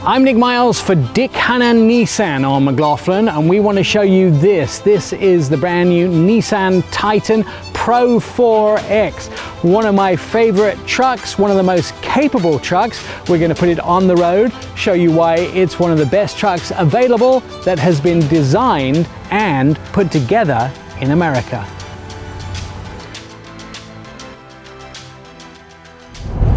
I'm Nick Miles for Dick Hanna Nissan on McLaughlin, and we want to show you this. This is the brand new Nissan Titan Pro-4X. One of my favorite trucks, one of the most capable trucks. We're going to put it on the road, show you why it's one of the best trucks available that has been designed and put together in America.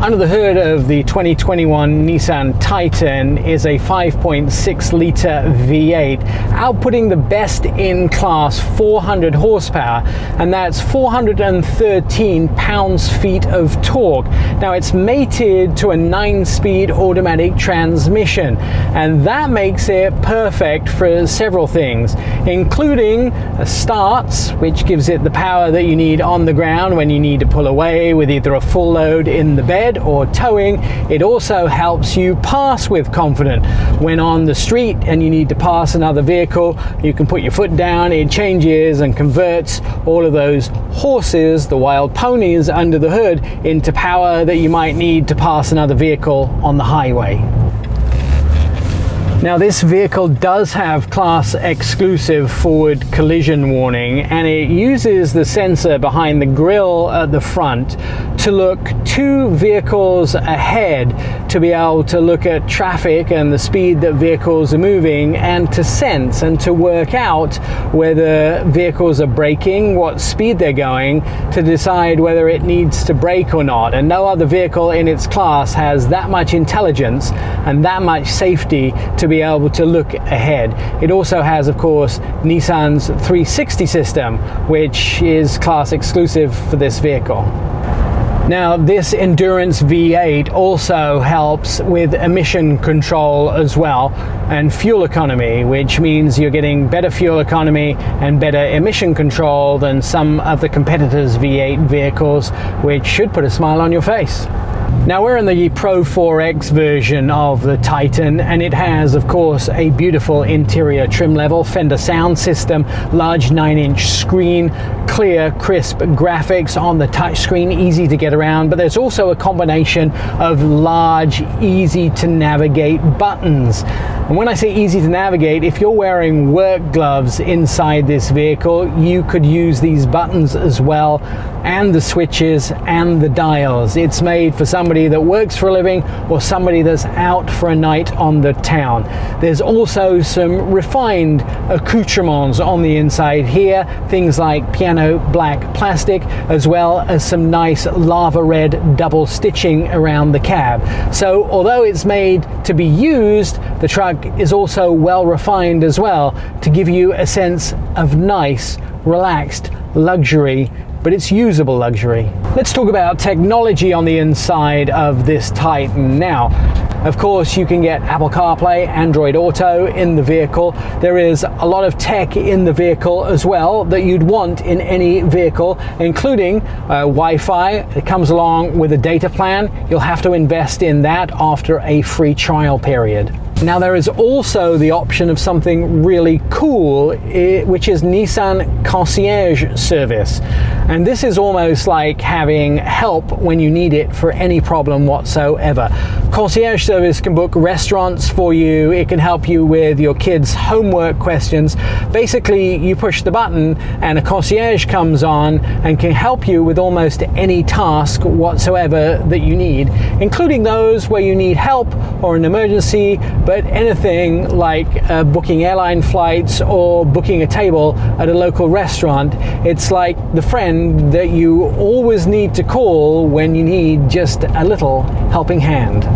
Under the hood of the 2021 Nissan Titan is a 5.6 litre V8, outputting the best in class 400 horsepower, and that's 413 pounds-feet of torque. Now it's mated to a 9-speed automatic transmission, and that makes it perfect for several things, including starts, which gives it the power that you need on the ground when you need to pull away with either a full load in the bed or towing. It also helps you pass with confidence. When on the street and you need to pass another vehicle, you can put your foot down, it changes and converts all of those horses, the wild ponies under the hood, into power that you might need to pass another vehicle on the highway. Now this vehicle does have class exclusive forward collision warning, and it uses the sensor behind the grille at the front to look 2 vehicles ahead to be able to look at traffic and the speed that vehicles are moving, and to sense and to work out whether vehicles are braking, what speed they're going, to decide whether it needs to brake or not. And no other vehicle in its class has that much intelligence and that much safety to be able to look ahead. It also has, of course, Nissan's 360 system, which is class exclusive for this vehicle. Now this endurance V8 also helps with emission control as well, and fuel economy, which means you're getting better fuel economy and better emission control than some of the competitors' V8 vehicles, which should put a smile on your face. Now we're in the Pro-4X version of the Titan, and it has, of course, a beautiful interior trim level, Fender sound system, large 9-inch screen, clear, crisp graphics on the touchscreen, easy to get around, but there's also a combination of large, easy to navigate buttons. And when I say easy to navigate, if you're wearing work gloves inside this vehicle, you could use these buttons as well, and the switches and the dials. It's made for somebody that works for a living or somebody that's out for a night on the town. There's also some refined accoutrements on the inside here, things like piano black plastic, as well as some nice lava red double stitching around the cab. So although it's made to be used, the truck is also well refined as well to give you a sense of nice, relaxed luxury, but it's usable luxury. Let's talk about technology on the inside of this Titan now. Of course, you can get Apple CarPlay, Android Auto in the vehicle. There is a lot of tech in the vehicle as well that you'd want in any vehicle, including Wi-Fi. It comes along with a data plan. You'll have to invest in that after a free trial period. Now there is also the option of something really cool, which is Nissan Concierge Service. And this is almost like having help when you need it for any problem whatsoever. Concierge Service can book restaurants for you. It can help you with your kids' homework questions. Basically, you push the button and a concierge comes on and can help you with almost any task whatsoever that you need, including those where you need help or an emergency, but anything like booking airline flights or booking a table at a local restaurant. It's like the friend that you always need to call when you need just a little helping hand.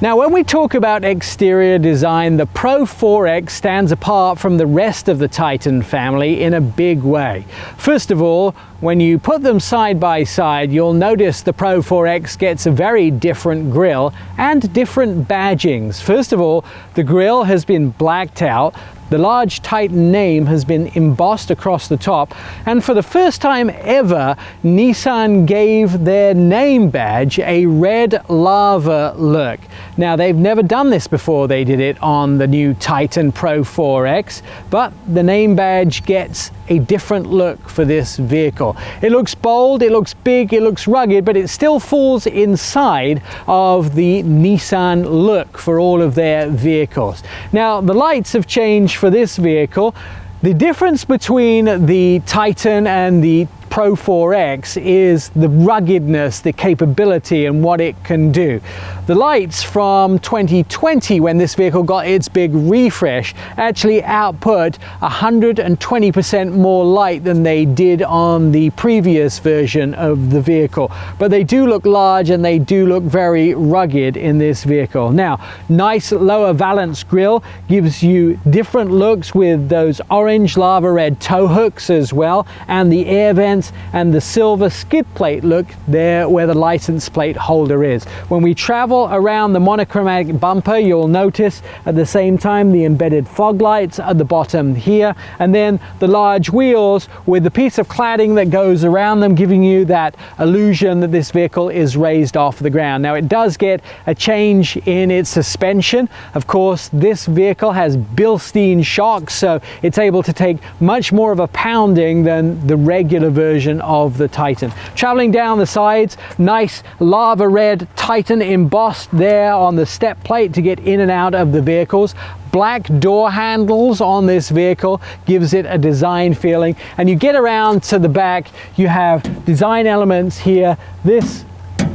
Now, when we talk about exterior design, the Pro-4X stands apart from the rest of the Titan family in a big way. First of all, when you put them side by side, you'll notice the Pro-4X gets a very different grille and different badgings. First of all, the grille has been blacked out. The large Titan name has been embossed across the top, and for the first time ever, Nissan gave their name badge a red lava look. Now, they've never done this before. They did it on the new Titan Pro-4X, but the name badge gets a different look for this vehicle. It looks bold, it looks big, it looks rugged, but it still falls inside of the Nissan look for all of their vehicles. Now, the lights have changed for this vehicle. The difference between the Titan and the Pro-4X is the ruggedness, the capability, and what it can do. The lights from 2020, when this vehicle got its big refresh, actually output 120% more light than they did on the previous version of the vehicle. But they do look large and they do look very rugged in this vehicle. Now, nice lower valance grille gives you different looks with those orange lava red tow hooks as well, and the air vents and the silver skid plate look there where the license plate holder is. When we travel around the monochromatic bumper, you'll notice at the same time the embedded fog lights at the bottom here, and then the large wheels with the piece of cladding that goes around them, giving you that illusion that this vehicle is raised off the ground. Now, it does get a change in its suspension. Of course, this vehicle has Bilstein shocks, so it's able to take much more of a pounding than the regular version of the Titan. Traveling down the sides, nice lava red Titan embossed there on the step plate to get in and out of the vehicles. Black door handles on this vehicle gives it a design feeling. And you get around to the back, you have design elements here. This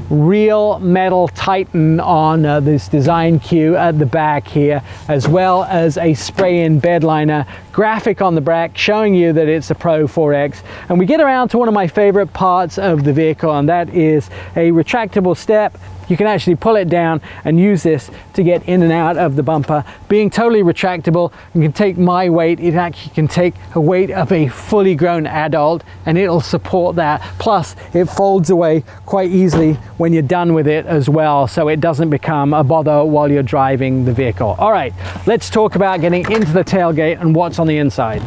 real metal Titan on this design cue at the back here, as well as a spray-in bed liner graphic on the back showing you that it's a Pro-4X. And we get around to one of my favorite parts of the vehicle, and that is a retractable step. You can actually pull it down and use this to get in and out of the bumper. Being totally retractable, you can take my weight. It actually can take a weight of a fully grown adult, and it'll support that. Plus, it folds away quite easily when you're done with it as well, so it doesn't become a bother while you're driving the vehicle. All right, let's talk about getting into the tailgate and what's on the inside.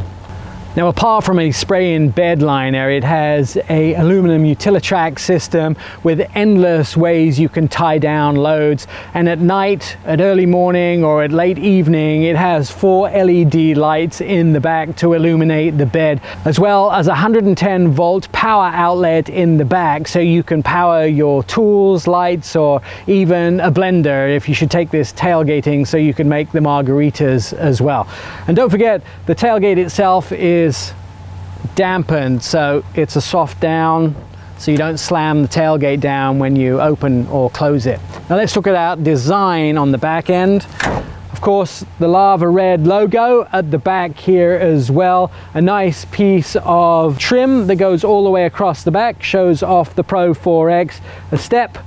Now, apart from a spray-in bed liner, it has a aluminum Utilitrack system with endless ways you can tie down loads. And at night, at early morning, or at late evening, it has 4 LED lights in the back to illuminate the bed, as well as a 110 volt power outlet in the back, so you can power your tools, lights, or even a blender if you should take this tailgating, so you can make the margaritas as well. And don't forget, the tailgate itself is dampened, so it's a soft down, so you don't slam the tailgate down when you open or close it. Now let's look at our design on the back end. Of course, the lava red logo at the back here as well. A nice piece of trim that goes all the way across the back, shows off the Pro-4X. A step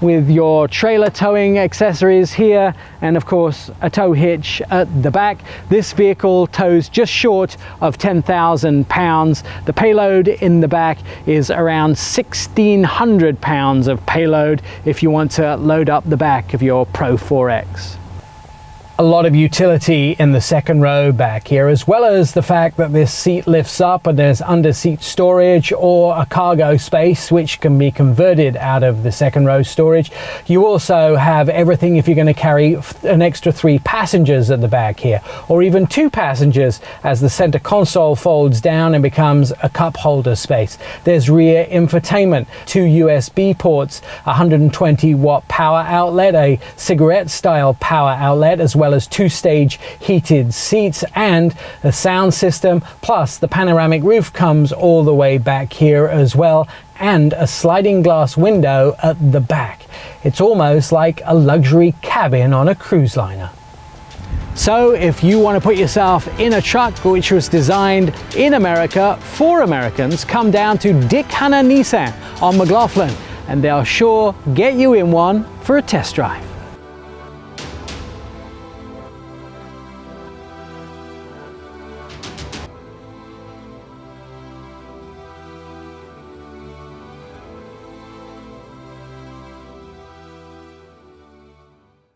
with your trailer towing accessories here, and of course a tow hitch at the back. This vehicle tows just short of 10,000 pounds. The payload in the back is around 1,600 pounds of payload if you want to load up the back of your Pro-4X. A lot of utility in the second row back here, as well as the fact that this seat lifts up and there's under seat storage or a cargo space which can be converted out of the second row storage. You also have everything if you're going to carry an extra 3 passengers at the back here, or even 2 passengers, as the center console folds down and becomes a cup holder space. There's rear infotainment, 2 USB ports, 120 watt power outlet, a cigarette style power outlet, as well as 2-stage heated seats and a sound system, plus the panoramic roof comes all the way back here as well, and a sliding glass window at the back. It's almost like a luxury cabin on a cruise liner. So if you want to put yourself in a truck which was designed in America for Americans, come down to Dick Hanna Nissan on McLaughlin, and they'll sure get you in one for a test drive.